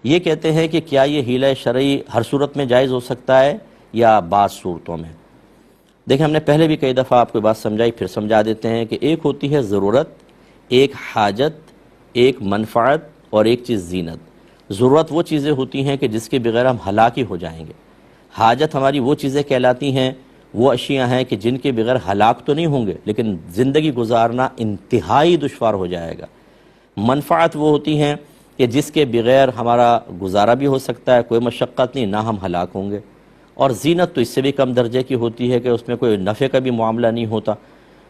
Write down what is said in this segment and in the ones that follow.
یہ کہتے ہیں کہ کیا یہ حیلہ شرعی ہر صورت میں جائز ہو سکتا ہے یا بعض صورتوں میں؟ دیکھیں ہم نے پہلے بھی کئی دفعہ آپ کو بات سمجھائی، پھر سمجھا دیتے ہیں کہ ایک ہوتی ہے ضرورت، ایک حاجت، ایک منفعت اور ایک چیز زینت۔ ضرورت وہ چیزیں ہوتی ہیں کہ جس کے بغیر ہم ہلاک ہی ہو جائیں گے۔ حاجت ہماری وہ چیزیں کہلاتی ہیں، وہ اشیاء ہیں کہ جن کے بغیر ہلاک تو نہیں ہوں گے لیکن زندگی گزارنا انتہائی دشوار ہو جائے گا۔ منفعت وہ ہوتی ہیں کہ جس کے بغیر ہمارا گزارا بھی ہو سکتا ہے، کوئی مشقت نہیں، نہ ہم ہلاک ہوں گے۔ اور زینت تو اس سے بھی کم درجے کی ہوتی ہے کہ اس میں کوئی نفع کا بھی معاملہ نہیں ہوتا۔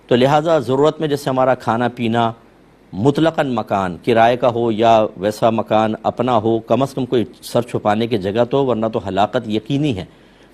تو لہٰذا ضرورت میں جیسے ہمارا کھانا پینا مطلقاً مکان کرائے کا ہو یا ویسا مکان اپنا ہو، کم از کم کوئی سر چھپانے کی جگہ تو، ورنہ تو ہلاکت یقینی ہے،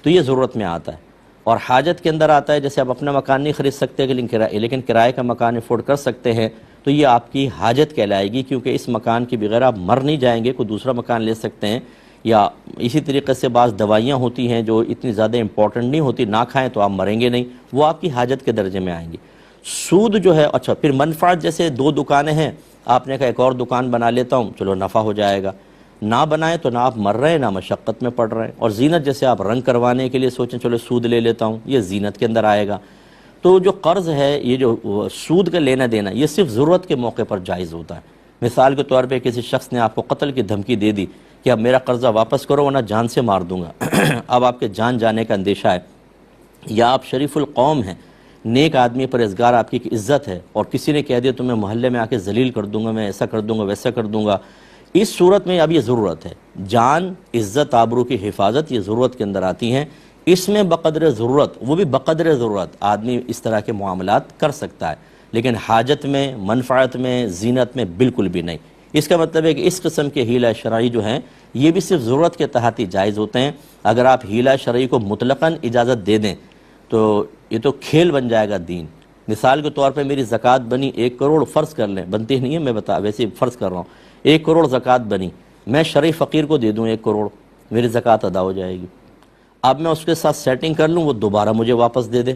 تو یہ ضرورت میں آتا ہے۔ اور حاجت کے اندر آتا ہے جیسے آپ اپنا مکان نہیں خرید سکتے لیکن کرائے کا مکان افورڈ کر سکتے ہیں، تو یہ آپ کی حاجت کہلائے گی، کیونکہ اس مکان کے بغیر آپ مر نہیں جائیں گے، کوئی دوسرا مکان لے سکتے ہیں۔ یا اسی طریقے سے بعض دوائیاں ہوتی ہیں جو اتنی زیادہ امپورٹنٹ نہیں ہوتی، نہ کھائیں تو آپ مریں گے نہیں، وہ آپ کی حاجت کے درجے میں آئیں گی۔ سود جو ہے، اچھا پھر منفعت، جیسے دو دکانیں ہیں، آپ نے کہا ایک اور دکان بنا لیتا ہوں، چلو نفع ہو جائے گا، نہ بنائیں تو نہ آپ مر رہے ہیں نہ مشقت میں پڑ رہے ہیں۔ اور زینت جیسے آپ رنگ کروانے کے لیے سوچیں چلو سود لے لیتا ہوں، یہ زینت کے اندر آئے گا۔ تو جو قرض ہے، یہ جو سود کا لینا دینا، یہ صرف ضرورت کے موقع پر جائز ہوتا ہے۔ مثال کے طور پہ کسی شخص نے آپ کو قتل کی دھمکی دے دی کہ اب میرا قرضہ واپس کرو ورنہ جان سے مار دوں گا، اب آپ کے جان جانے کا اندیشہ ہے، یا آپ شریف القوم ہیں، نیک آدمی پرہیزگار آپ کی عزت ہے، اور کسی نے کہہ دیا تمہیں محلے میں آ کے ذلیل کر دوں گا، میں ایسا کر دوں گا ویسا کر دوں گا، اس صورت میں اب یہ ضرورت ہے۔ جان، عزت، آبرو کی حفاظت یہ ضرورت کے اندر آتی ہیں، اس میں بقدر ضرورت، وہ بھی بقدر ضرورت آدمی اس طرح کے معاملات کر سکتا ہے، لیکن حاجت میں، منفعت میں، زینت میں بالکل بھی نہیں۔ اس کا مطلب ہے کہ اس قسم کے حیلہ شرعی جو ہیں یہ بھی صرف ضرورت کے تحت ہی جائز ہوتے ہیں۔ اگر آپ حیلہ شرعی کو مطلقاً اجازت دے دیں تو یہ تو کھیل بن جائے گا دین۔ مثال کے طور پہ میری زکوٰۃ بنی 1 کروڑ، فرض کر لیں، بنتی نہیں ہے، میں ویسے فرض کر رہا ہوں، 1 کروڑ زکوٰۃ بنی، میں شرعی فقیر کو دے دوں 1 کروڑ، میری زکوٰۃ ادا ہو جائے گی۔ اب میں اس کے ساتھ سیٹنگ کر لوں، وہ دوبارہ مجھے واپس دے دے،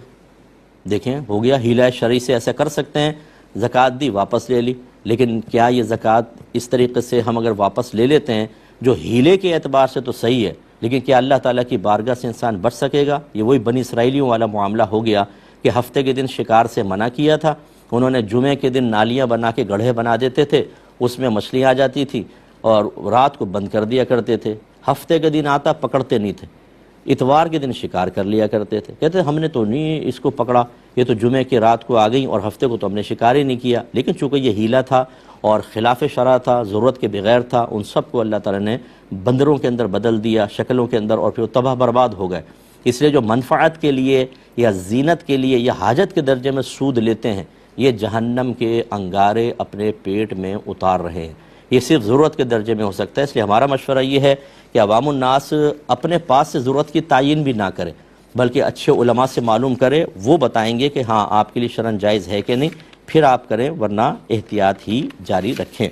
دیکھیں ہو گیا حیلہ شرعی سے ایسا کر سکتے ہیں، زکوٰۃ دی واپس لے لی۔ لیکن کیا یہ زکوٰۃ اس طریقے سے ہم اگر واپس لے لیتے ہیں جو ہیلے کے اعتبار سے تو صحیح ہے، لیکن کیا اللہ تعالیٰ کی بارگاہ سے انسان بچ سکے گا؟ یہ وہی بنی اسرائیلیوں والا معاملہ ہو گیا کہ ہفتے کے دن شکار سے منع کیا تھا، انہوں نے جمعے کے دن نالیاں بنا کے گڑھے بنا دیتے تھے، اس میں مچھلیاں آ جاتی تھی اور رات کو بند کر دیا کرتے تھے، ہفتے کے دن آتا پکڑتے نہیں تھے، اتوار کے دن شکار کر لیا کرتے تھے، کہتے ہم نے تو نہیں اس کو پکڑا، یہ تو جمعے کی رات کو آ گئی اور ہفتے کو تو ہم نے شکار ہی نہیں کیا۔ لیکن چونکہ یہ حیلہ تھا اور خلاف شرع تھا، ضرورت کے بغیر تھا، ان سب کو اللہ تعالیٰ نے بندروں کے اندر بدل دیا، شکلوں کے اندر، اور پھر وہ تباہ برباد ہو گئے۔ اس لیے جو منفعت کے لیے یا زینت کے لیے یا حاجت کے درجے میں سود لیتے ہیں، یہ جہنم کے انگارے اپنے پیٹ میں اتار رہے ہیں۔ یہ صرف ضرورت کے درجے میں ہو سکتا ہے، اس لیے ہمارا مشورہ یہ ہے کہ عوام الناس اپنے پاس سے ضرورت کی تعین بھی نہ کرے، بلکہ اچھے علماء سے معلوم کرے، وہ بتائیں گے کہ ہاں آپ کے لیے شرعاً جائز ہے کہ نہیں، پھر آپ کریں، ورنہ احتیاط ہی جاری رکھیں۔